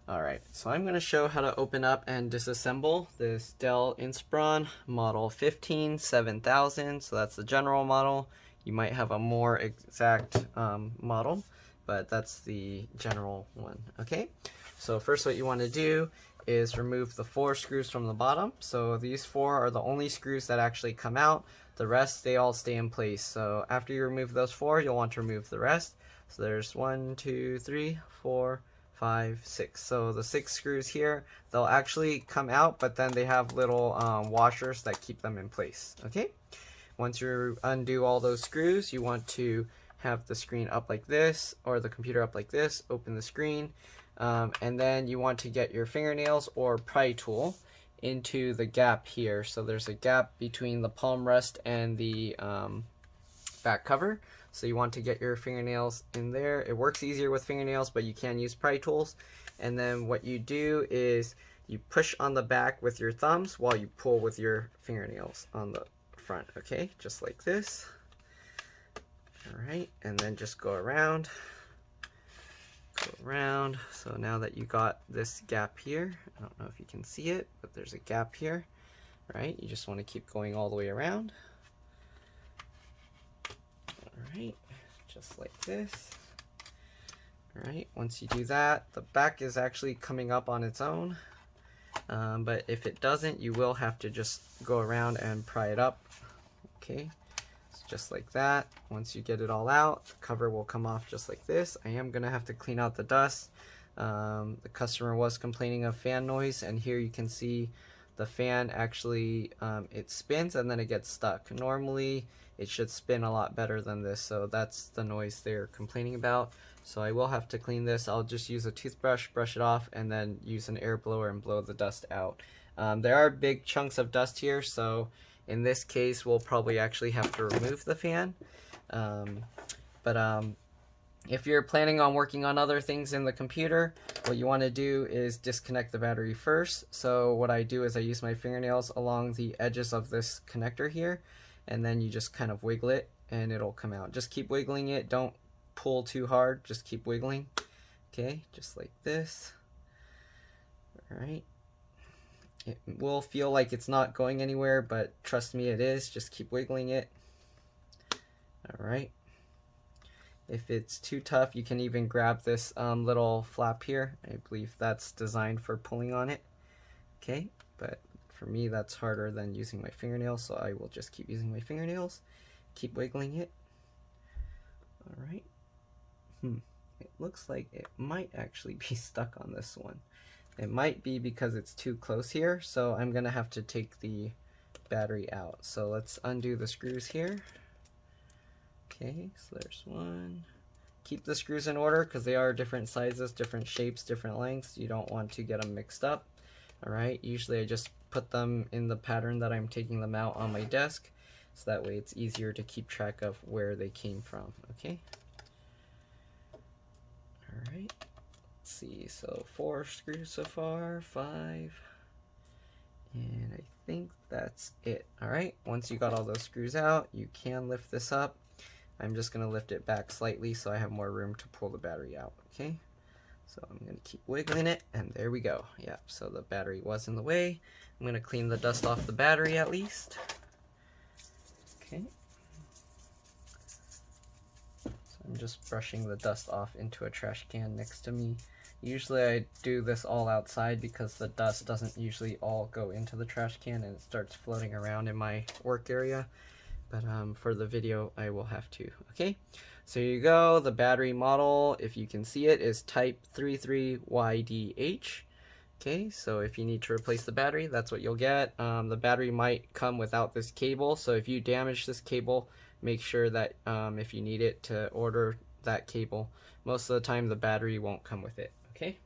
Alright, so I'm going to show how to open up and disassemble this Dell Inspiron model 15-7000. So that's the general model. You might have a more exact model, but that's the general one. Okay, so first what you want to do is remove the 4 screws from the bottom. So these 4 are the only screws that actually come out. The rest, they all stay in place. So after you remove those 4, you'll want to remove the rest. So there's 1, 2, 3, 4, 5, 6. So the 6 screws here, they'll actually come out, but then they have little washers that keep them in place. Okay, once you undo all those screws, you want to have the screen up like this, or the computer up like this. Open the screen, and then you want to get your fingernails or pry tool into the gap here. So there's a gap between the palm rest and the back cover. So you want to get your fingernails in there. It works easier with fingernails, but you can use pry tools. And then what you do is you push on the back with your thumbs while you pull with your fingernails on the front. Okay, just like this. Alright, and then just go around. So now that you got this gap here, I don't know if you can see it, but there's a gap here. Right, you just want to keep going all the way around. Alright, just like this. Alright, once you do that, the back is actually coming up on its own. But if it doesn't, you will have to just go around and pry it up. Okay, so just like that. Once you get it all out, the cover will come off just like this. I am going to have to clean out the dust. The customer was complaining of fan noise, and here you can see the fan actually, it spins and then it gets stuck. Normally it should spin a lot better than this, so that's the noise they're complaining about. So I will have to clean this. I'll just use a toothbrush, brush it off, and then use an air blower and blow the dust out. There are big chunks of dust here, so in this case we'll probably actually have to remove the fan. If you're planning on working on other things in the computer, what you want to do is disconnect the battery first. So what I do is I use my fingernails along the edges of this connector here, and then you just kind of wiggle it and it'll come out. Just keep wiggling it, don't pull too hard, just keep wiggling. Okay, just like this. Alright, it will feel like it's not going anywhere, but trust me, it is. Just keep wiggling it. Alright, if it's too tough, you can even grab this little flap here. I believe that's designed for pulling on it. Okay, but for me that's harder than using my fingernails, so I will just keep using my fingernails. Keep wiggling it. Alright. It looks like it might actually be stuck on this one. It might be because it's too close here, so I'm gonna have to take the battery out. So let's undo the screws here. Okay, so there's one. Keep the screws in order because they are different sizes, different shapes, different lengths. You don't want to get them mixed up. Alright, usually I just put them in the pattern that I'm taking them out on my desk, so that way it's easier to keep track of where they came from. Okay. Alright, let's see, so 4 screws so far, 5, and I think that's it. Alright, once you got all those screws out, you can lift this up. I'm just going to lift it back slightly so I have more room to pull the battery out. Okay, so I'm going to keep wiggling it, and there we go. Yeah, so the battery was in the way. I'm going to clean the dust off the battery at least. Okay, so I'm just brushing the dust off into a trash can next to me. Usually I do this all outside because the dust doesn't usually all go into the trash can and it starts floating around in my work area. But for the video, I will have to. Okay, so here you go. The battery model, if you can see it, is type 33YDH. Okay, so if you need to replace the battery, that's what you'll get. The battery might come without this cable, so if you damage this cable, make sure that if you need it to order that cable. Most of the time, the battery won't come with it. Okay.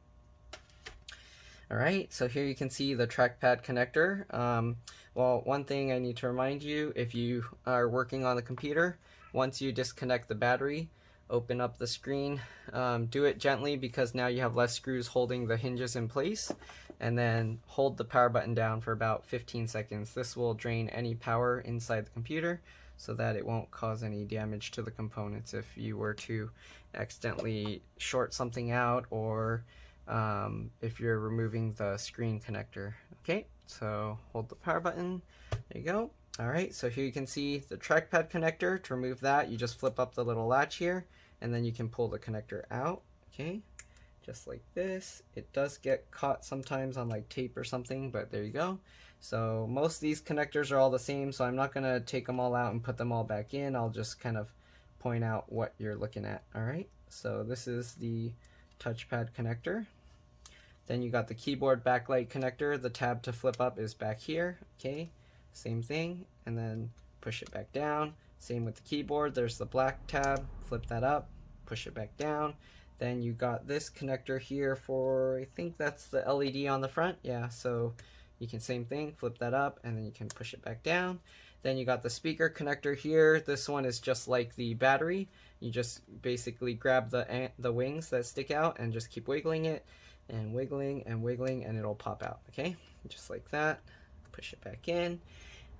Alright, so here you can see the trackpad connector. Well, one thing I need to remind you, if you are working on the computer, once you disconnect the battery, open up the screen. Do it gently because now you have less screws holding the hinges in place, and then hold the power button down for about 15 seconds. This will drain any power inside the computer so that it won't cause any damage to the components if you were to accidentally short something out or if you're removing the screen connector. Okay, so hold the power button. There you go. Alright, so here you can see the trackpad connector. To remove that, you just flip up the little latch here, and then you can pull the connector out. Okay, just like this. It does get caught sometimes on like tape or something, but there you go. So most of these connectors are all the same, so I'm not going to take them all out and put them all back in. I'll just kind of point out what you're looking at. Alright, so this is the touchpad connector. Then you got the keyboard backlight connector. The tab to flip up is back here. Okay, same thing, and then push it back down. Same with the keyboard. There's the black tab. Flip that up, push it back down. Then you got this connector here for, I think that's the LED on the front. Yeah, so you can, same thing, flip that up, and then you can push it back down. Then you got the speaker connector here. This one is just like the battery. You just basically grab the wings that stick out and just keep wiggling it, and wiggling and wiggling, and it'll pop out. Okay, just like that. Push it back in.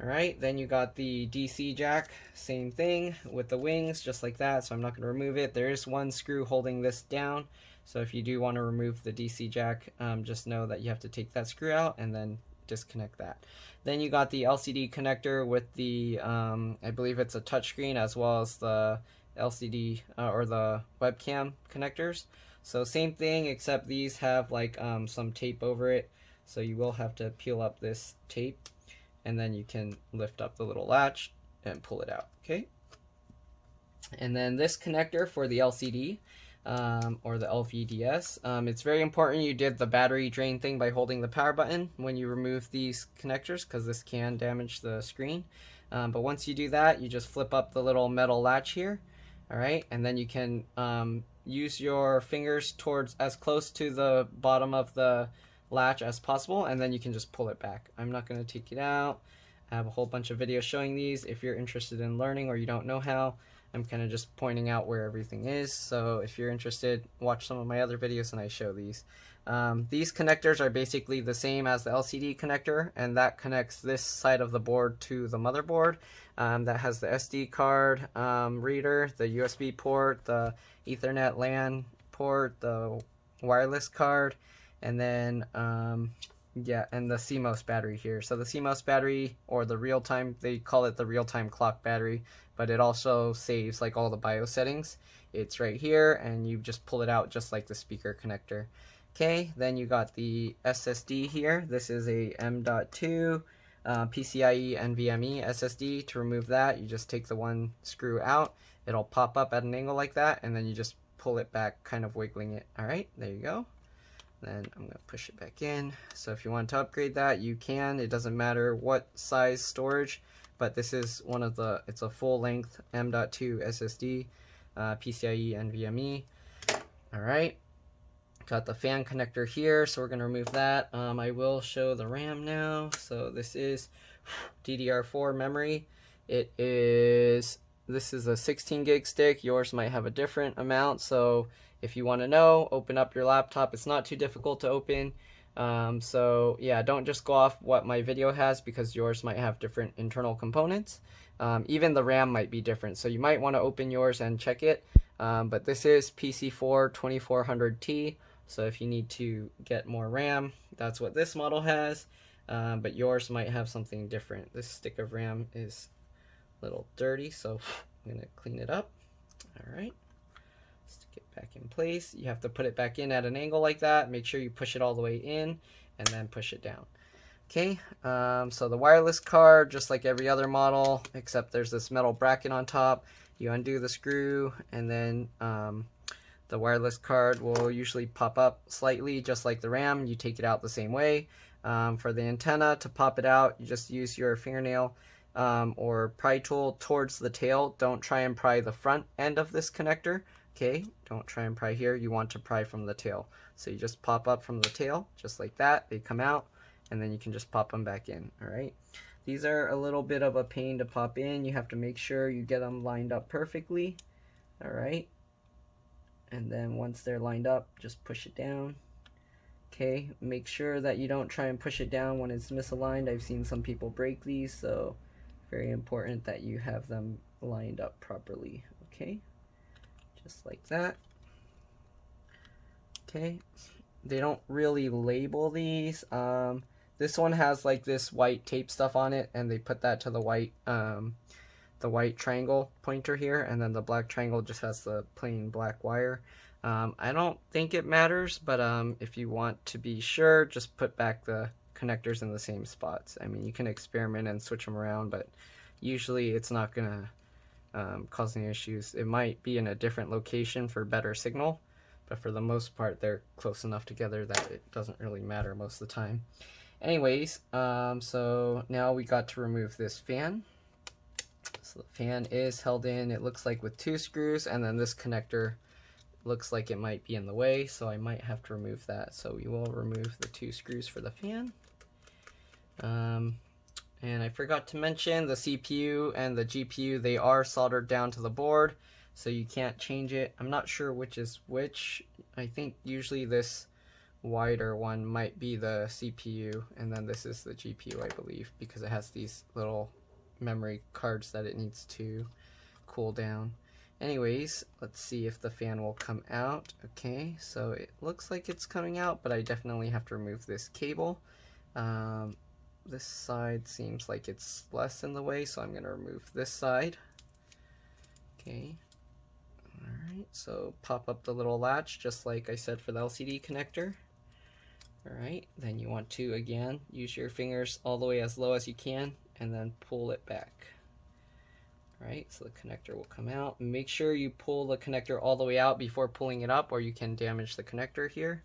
Alright, then you got the DC jack, same thing with the wings, just like that, so I'm not going to remove it. There is one screw holding this down, so if you do want to remove the DC jack, just know that you have to take that screw out and then disconnect that. Then you got the LCD connector with the, I believe it's a touchscreen, as well as the LCD or the webcam connectors. So same thing, except these have like some tape over it, so you will have to peel up this tape, and then you can lift up the little latch and pull it out. Okay, and then this connector for the LCD or the LVDS, it's very important you did the battery drain thing by holding the power button when you remove these connectors, because this can damage the screen. But once you do that, you just flip up the little metal latch here. Alright, and then you can use your fingers towards as close to the bottom of the latch as possible, and then you can just pull it back. I'm not going to take it out. I have a whole bunch of videos showing these. If you're interested in learning or you don't know how, I'm kind of just pointing out where everything is. So if you're interested, watch some of my other videos and I show these. These connectors are basically the same as the LCD connector, and that connects this side of the board to the motherboard. That has the SD card reader, the USB port, the Ethernet LAN port, the wireless card, and then yeah, and the CMOS battery here. So the CMOS battery, or the real-time, they call it the real-time clock battery, but it also saves like all the BIOS settings. It's right here, and you just pull it out just like the speaker connector. Okay, then you got the SSD here. This is a M.2 PCIe NVMe SSD. To remove that, you just take the one screw out. It'll pop up at an angle like that, and then you just pull it back, kind of wiggling it. Alright, there you go. Then I'm going to push it back in. So if you want to upgrade that, you can. It doesn't matter what size storage, but this is one of the, it's a full-length M.2 SSD, PCIe NVMe. Alright, got the fan connector here, so we're going to remove that. I will show the RAM now. So this is DDR4 memory. It is, this is a 16 gig stick. Yours might have a different amount, so if you want to know, open up your laptop. It's not too difficult to open. So yeah, don't just go off what my video has, because yours might have different internal components. Even the RAM might be different, so you might want to open yours and check it. But this is PC4 2400T, so if you need to get more RAM, that's what this model has. But yours might have something different. This stick of RAM is a little dirty, so I'm going to clean it up. Alright. Stick it back in place. You have to put it back in at an angle like that. Make sure you push it all the way in and then push it down. Okay, so the wireless card, just like every other model, except there's this metal bracket on top. You undo the screw, and then the wireless card will usually pop up slightly, just like the RAM. You take it out the same way. For the antenna, to pop it out, you just use your fingernail or pry tool towards the tail. Don't try and pry the front end of this connector. Okay, don't try and pry here. You want to pry from the tail. So you just pop up from the tail, just like that. They come out, and then you can just pop them back in. Alright, these are a little bit of a pain to pop in. You have to make sure you get them lined up perfectly. Alright, and then once they're lined up, just push it down. Okay, make sure that you don't try and push it down when it's misaligned. I've seen some people break these, so very important that you have them lined up properly. Okay, just like that. Okay, they don't really label these. This one has like this white tape stuff on it, and they put that to the white triangle pointer here, and then the black triangle just has the plain black wire. I don't think it matters, but if you want to be sure, just put back the connectors in the same spots. I mean, you can experiment and switch them around, but usually it's not gonna cause any issues. It might be in a different location for better signal, but for the most part they're close enough together that it doesn't really matter most of the time. Anyways, so now we got to remove this fan. So the fan is held in, it looks like, with 2 screws, and then this connector looks like it might be in the way, so I might have to remove that. So we will remove the 2 screws for the fan. And I forgot to mention the CPU and the GPU, they are soldered down to the board, so you can't change it. I'm not sure which is which. I think usually this wider one might be the CPU, and then this is the GPU, I believe, because it has these little memory cards that it needs to cool down. Anyways, let's see if the fan will come out. Okay, so it looks like it's coming out, but I definitely have to remove this cable. This side seems like it's less in the way, so I'm going to remove this side. Okay, alright, so pop up the little latch just like I said for the LCD connector. Alright, then you want to, again, use your fingers all the way as low as you can and then pull it back. Alright, so the connector will come out. Make sure you pull the connector all the way out before pulling it up, or you can damage the connector here.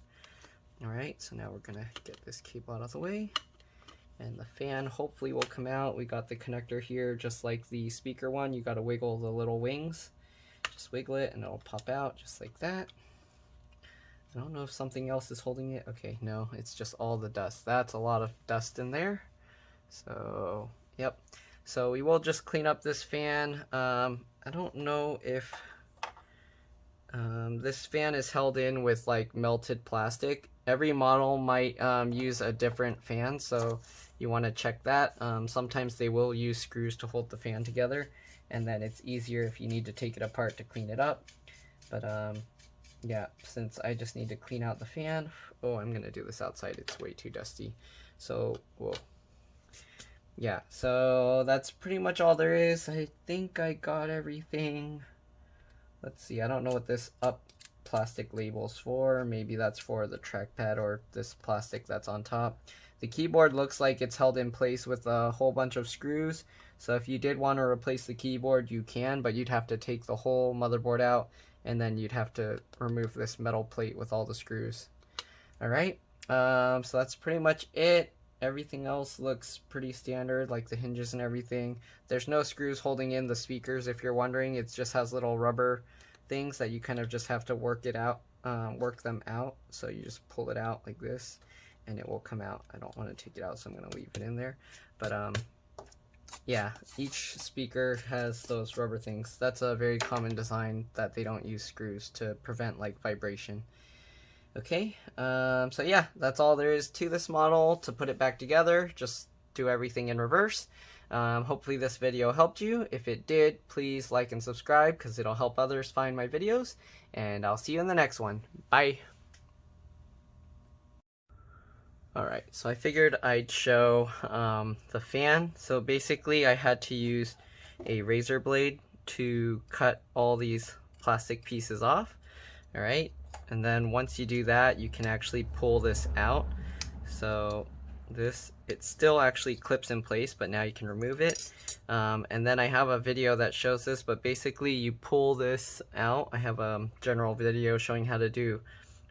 Alright, so now we're going to get this cable out of the way. And the fan hopefully will come out. We got the connector here just like the speaker one. You got to wiggle the little wings. Just wiggle it and it'll pop out just like that. I don't know if something else is holding it. Okay, no, it's just all the dust. That's a lot of dust in there. So, yep. So we will just clean up this fan. I don't know if this fan is held in with like melted plastic. Every model might use a different fan, so you want to check that. Sometimes they will use screws to hold the fan together, and then it's easier if you need to take it apart to clean it up. But yeah, since I just need to clean out the fan. Oh, I'm gonna do this outside, it's way too dusty. So, whoa. Yeah, so that's pretty much all there is. I think I got everything. Let's see, I don't know what this up plastic label's for. Maybe that's for the trackpad or this plastic that's on top. The keyboard looks like it's held in place with a whole bunch of screws. So if you did want to replace the keyboard, you can, but you'd have to take the whole motherboard out, and then you'd have to remove this metal plate with all the screws. Alright, so that's pretty much it. Everything else looks pretty standard, like the hinges and everything. There's no screws holding in the speakers, if you're wondering. It just has little rubber things that you kind of just have to work them out. So you just pull it out like this and it will come out. I don't want to take it out, so I'm going to leave it in there. But yeah, each speaker has those rubber things. That's a very common design, that they don't use screws to prevent like vibration. Okay, so yeah, that's all there is to this model. To put it back together, just do everything in reverse. Hopefully this video helped you. If it did, please like and subscribe, because it'll help others find my videos, and I'll see you in the next one. Bye! Alright, so I figured I'd show the fan. So basically I had to use a razor blade to cut all these plastic pieces off. Alright, and then once you do that, you can actually pull this out. So this, it still actually clips in place, but now you can remove it. And then I have a video that shows this, but basically you pull this out. I have a general video showing how to do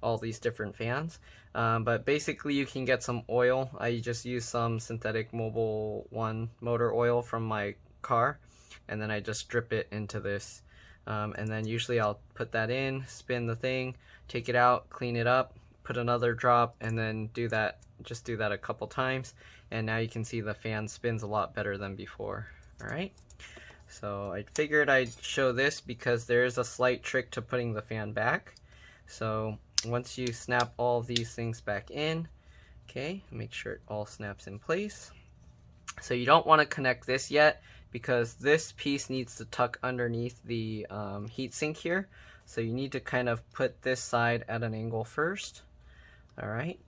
all these different fans. But basically you can get some oil. I just use some synthetic Mobil 1 motor oil from my car, and then I just drip it into this. And then usually I'll put that in, spin the thing, take it out, clean it up, put another drop, and then do that. Just do that a couple times, and now you can see the fan spins a lot better than before. Alright, so I figured I'd show this because there is a slight trick to putting the fan back. So once you snap all these things back in, okay, make sure it all snaps in place. So you don't want to connect this yet, because this piece needs to tuck underneath the heatsink here. So you need to kind of put this side at an angle first. Alright,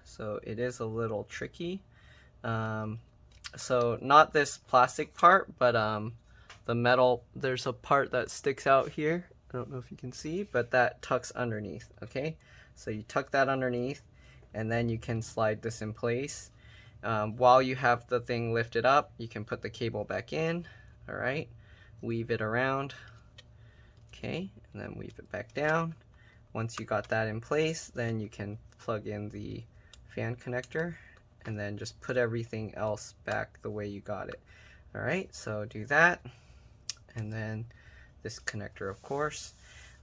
so it is a little tricky. So not this plastic part, but the metal, there's a part that sticks out here. I don't know if you can see, but that tucks underneath, okay? So you tuck that underneath, and then you can slide this in place. While you have the thing lifted up, you can put the cable back in, alright? Weave it around, okay? And then weave it back down. Once you got that in place, then you can plug in the fan connector, and then just put everything else back the way you got it. Alright, so do that, and then this connector, of course.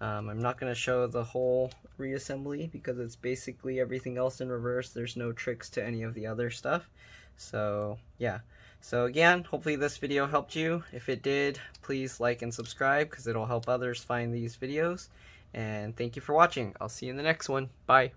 I'm not going to show the whole reassembly because it's basically everything else in reverse. There's no tricks to any of the other stuff. So yeah, so again, hopefully this video helped you. If it did, please like and subscribe because it'll help others find these videos. And thank you for watching. I'll see you in the next one. Bye.